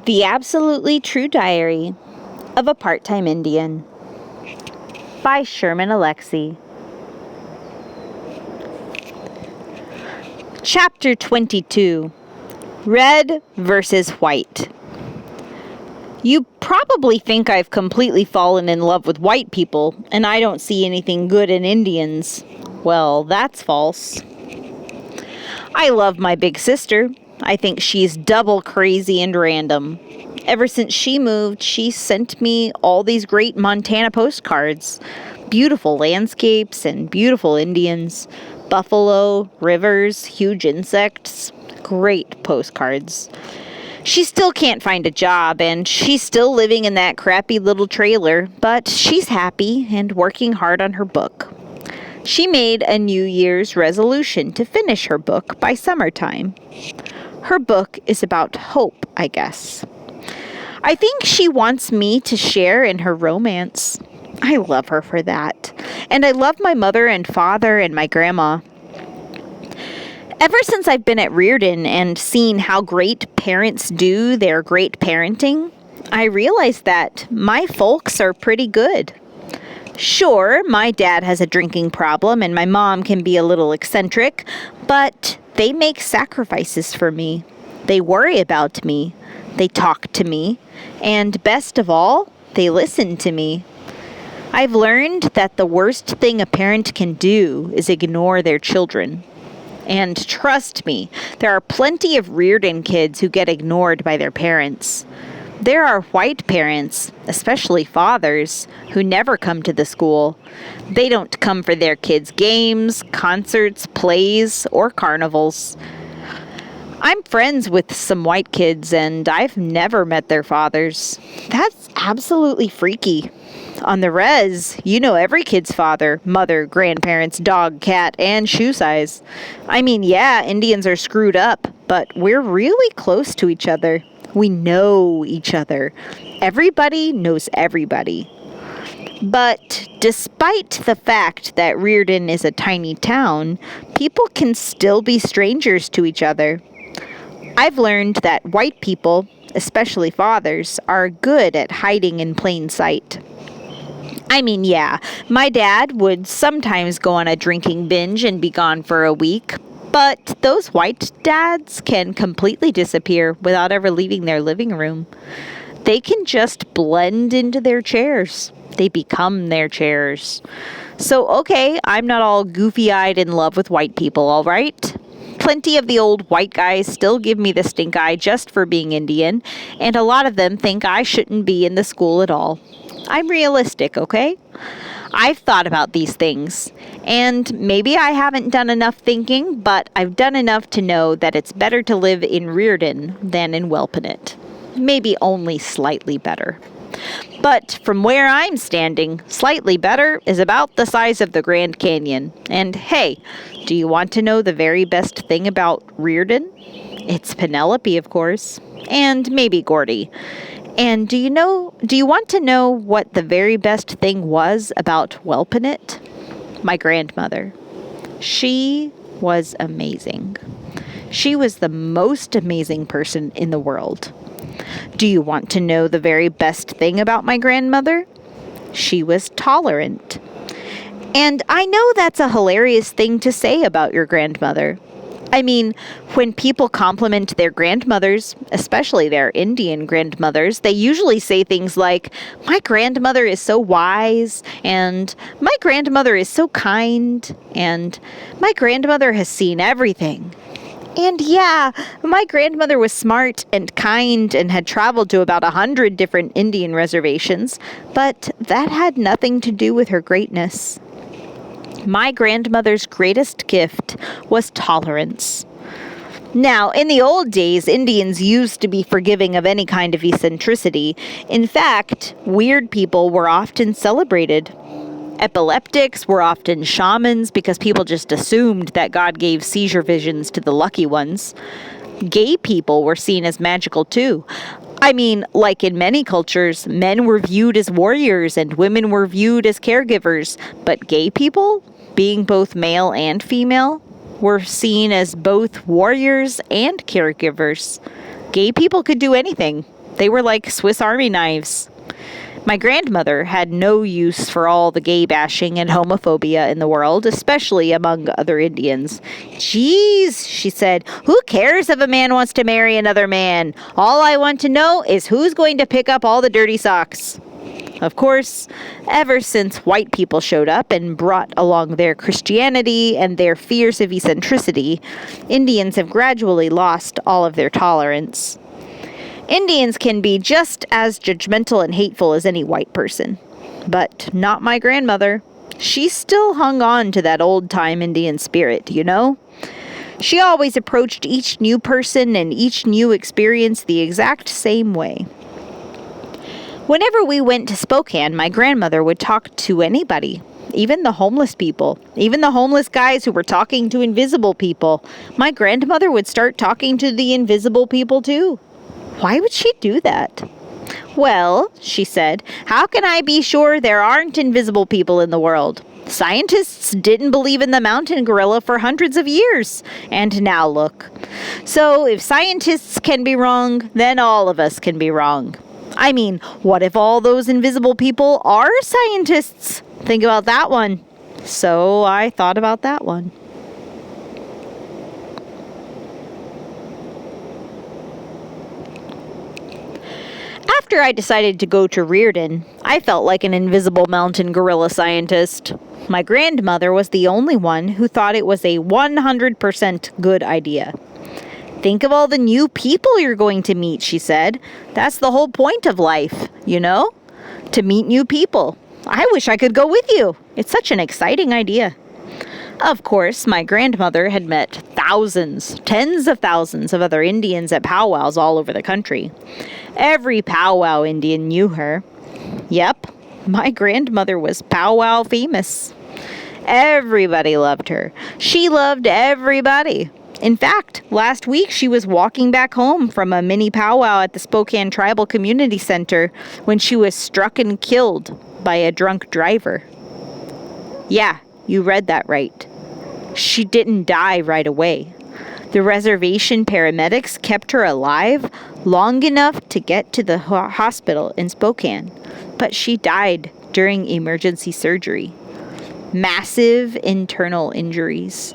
The Absolutely True Diary of a Part-Time Indian by Sherman Alexie. Chapter 22. Red versus White. You probably think I've completely fallen in love with white people, and I don't see anything good in Indians. Well, that's false. I love my big sister. I think she's double crazy and random. Ever since she moved, she sent me all these great Montana postcards. Beautiful landscapes and beautiful Indians. Buffalo, rivers, huge insects. Great postcards. She still can't find a job, and she's still living in that crappy little trailer, but she's happy and working hard on her book. She made a New Year's resolution to finish her book by summertime. Her book is about hope, I guess. I think she wants me to share in her romance. I love her for that. And I love my mother and father and my grandma. Ever since I've been at Reardon and seen how great parents do their great parenting, I realized that my folks are pretty good. Sure, my dad has a drinking problem and my mom can be a little eccentric, but they make sacrifices for me. They worry about me. They talk to me. And best of all, they listen to me. I've learned that the worst thing a parent can do is ignore their children. And trust me, there are plenty of Reardon kids who get ignored by their parents. There are white parents, especially fathers, who never come to the school. They don't come for their kids' games, concerts, plays, or carnivals. I'm friends with some white kids, and I've never met their fathers. That's absolutely freaky. On the res, you know every kid's father, mother, grandparents, dog, cat, and shoe size. I mean, yeah, Indians are screwed up, but we're really close to each other. We know each other. Everybody knows everybody. But despite the fact that Reardon is a tiny town, people can still be strangers to each other. I've learned that white people, especially fathers, are good at hiding in plain sight. I mean, yeah, my dad would sometimes go on a drinking binge and be gone for a week, but those white dads can completely disappear without ever leaving their living room. They can just blend into their chairs. They become their chairs. So, okay, I'm not all goofy-eyed in love with white people, all right? Plenty of the old white guys still give me the stink eye just for being Indian, and a lot of them think I shouldn't be in the school at all. I'm realistic, okay? I've thought about these things, and maybe I haven't done enough thinking, but I've done enough to know that it's better to live in Reardon than in Welpinit. Maybe only slightly better. But from where I'm standing, slightly better is about the size of the Grand Canyon. And hey, do you want to know the very best thing about Reardon? It's Penelope, of course, and maybe Gordy. And do you want to know what the very best thing was about Welpinit? My grandmother. She was amazing. She was the most amazing person in the world. Do you want to know the very best thing about my grandmother? She was tolerant. And I know that's a hilarious thing to say about your grandmother. I mean, when people compliment their grandmothers, especially their Indian grandmothers, they usually say things like, "My grandmother is so wise," and "My grandmother is so kind," and "My grandmother has seen everything." And yeah, my grandmother was smart and kind and had traveled to about 100 different Indian reservations, but that had nothing to do with her greatness. My grandmother's greatest gift was tolerance. Now, in the old days, Indians used to be forgiving of any kind of eccentricity. In fact, weird people were often celebrated. Epileptics were often shamans because people just assumed that God gave seizure visions to the lucky ones. Gay people were seen as magical too. I mean, like in many cultures, men were viewed as warriors and women were viewed as caregivers, but gay people, being both male and female, were seen as both warriors and caregivers. Gay people could do anything. They were like Swiss Army knives. My grandmother had no use for all the gay bashing and homophobia in the world, especially among other Indians. Geez, she said, who cares if a man wants to marry another man? All I want to know is who's going to pick up all the dirty socks. Of course, ever since white people showed up and brought along their Christianity and their fears of eccentricity, Indians have gradually lost all of their tolerance. Indians can be just as judgmental and hateful as any white person. But not my grandmother. She still hung on to that old-time Indian spirit, you know? She always approached each new person and each new experience the exact same way. Whenever we went to Spokane, my grandmother would talk to anybody, even the homeless people, even the homeless guys who were talking to invisible people. My grandmother would start talking to the invisible people too. Why would she do that? Well, she said, how can I be sure there aren't invisible people in the world? Scientists didn't believe in the mountain gorilla for hundreds of years. And now look. So if scientists can be wrong, then all of us can be wrong. I mean, what if all those invisible people are scientists? Think about that one. So I thought about that one. After I decided to go to Reardon, I felt like an invisible mountain gorilla scientist. My grandmother was the only one who thought it was a 100% good idea. Think of all the new people you're going to meet, she said. That's the whole point of life, you know? To meet new people. I wish I could go with you. It's such an exciting idea. Of course, my grandmother had met thousands, tens of thousands of other Indians at powwows all over the country. Every powwow Indian knew her. Yep, my grandmother was powwow famous. Everybody loved her. She loved everybody. In fact, last week she was walking back home from a mini powwow at the Spokane Tribal Community Center when she was struck and killed by a drunk driver. Yeah, you read that right. She didn't die right away. The reservation paramedics kept her alive long enough to get to the hospital in Spokane, but she died during emergency surgery. Massive internal injuries.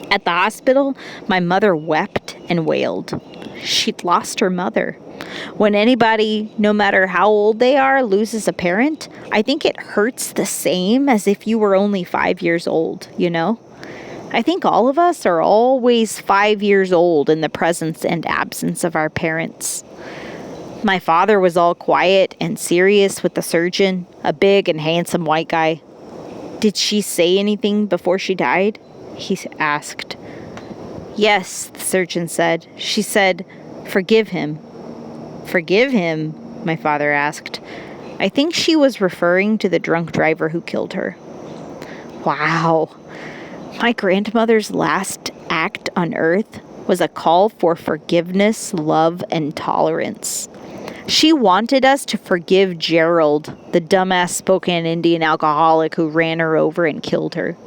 At the hospital, my mother wept and wailed. She'd lost her mother. When anybody, no matter how old they are, loses a parent, I think it hurts the same as if you were only 5 years old, you know? I think all of us are always 5 years old in the presence and absence of our parents. My father was all quiet and serious with the surgeon, a big and handsome white guy. Did she say anything before she died? He asked. Yes, the surgeon said. She said, forgive him. Forgive him? My father asked. I think she was referring to the drunk driver who killed her. Wow. My grandmother's last act on earth was a call for forgiveness, love, and tolerance. She wanted us to forgive Gerald, the dumbass Spokane Indian alcoholic who ran her over and killed her.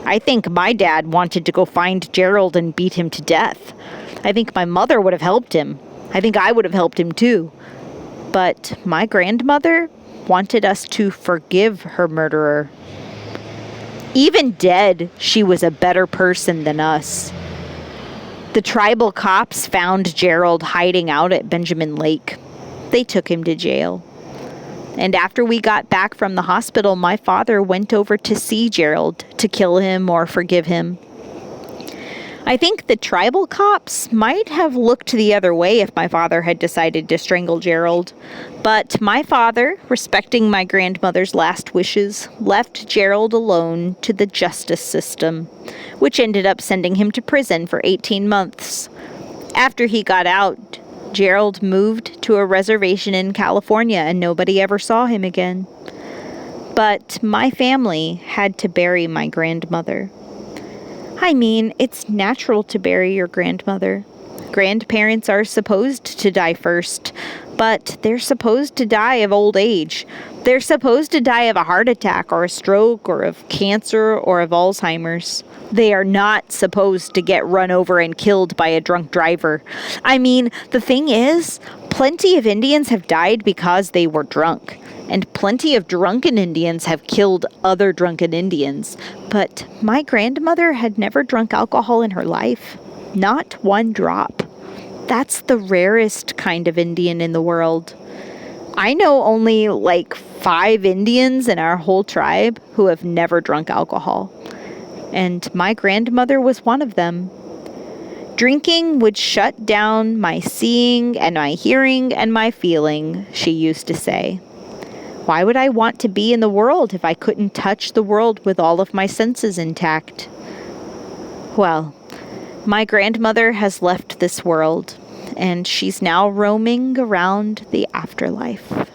I think my dad wanted to go find Gerald and beat him to death. I think my mother would have helped him. I think I would have helped him too. But my grandmother wanted us to forgive her murderer. Even dead, she was a better person than us. The tribal cops found Gerald hiding out at Benjamin Lake. They took him to jail. And after we got back from the hospital, my father went over to see Gerald to kill him or forgive him. I think the tribal cops might have looked the other way if my father had decided to strangle Gerald. But my father, respecting my grandmother's last wishes, left Gerald alone to the justice system, which ended up sending him to prison for 18 months. After he got out, Gerald moved to a reservation in California and nobody ever saw him again. But my family had to bury my grandmother. I mean, it's natural to bury your grandmother. Grandparents are supposed to die first, but they're supposed to die of old age. They're supposed to die of a heart attack or a stroke or of cancer or of Alzheimer's. They are not supposed to get run over and killed by a drunk driver. I mean, the thing is, plenty of Indians have died because they were drunk. And plenty of drunken Indians have killed other drunken Indians. But my grandmother had never drunk alcohol in her life. Not one drop. That's the rarest kind of Indian in the world. I know only like 5 Indians in our whole tribe who have never drunk alcohol. And my grandmother was one of them. Drinking would shut down my seeing and my hearing and my feeling, she used to say. Why would I want to be in the world if I couldn't touch the world with all of my senses intact? Well, my grandmother has left this world, and she's now roaming around the afterlife.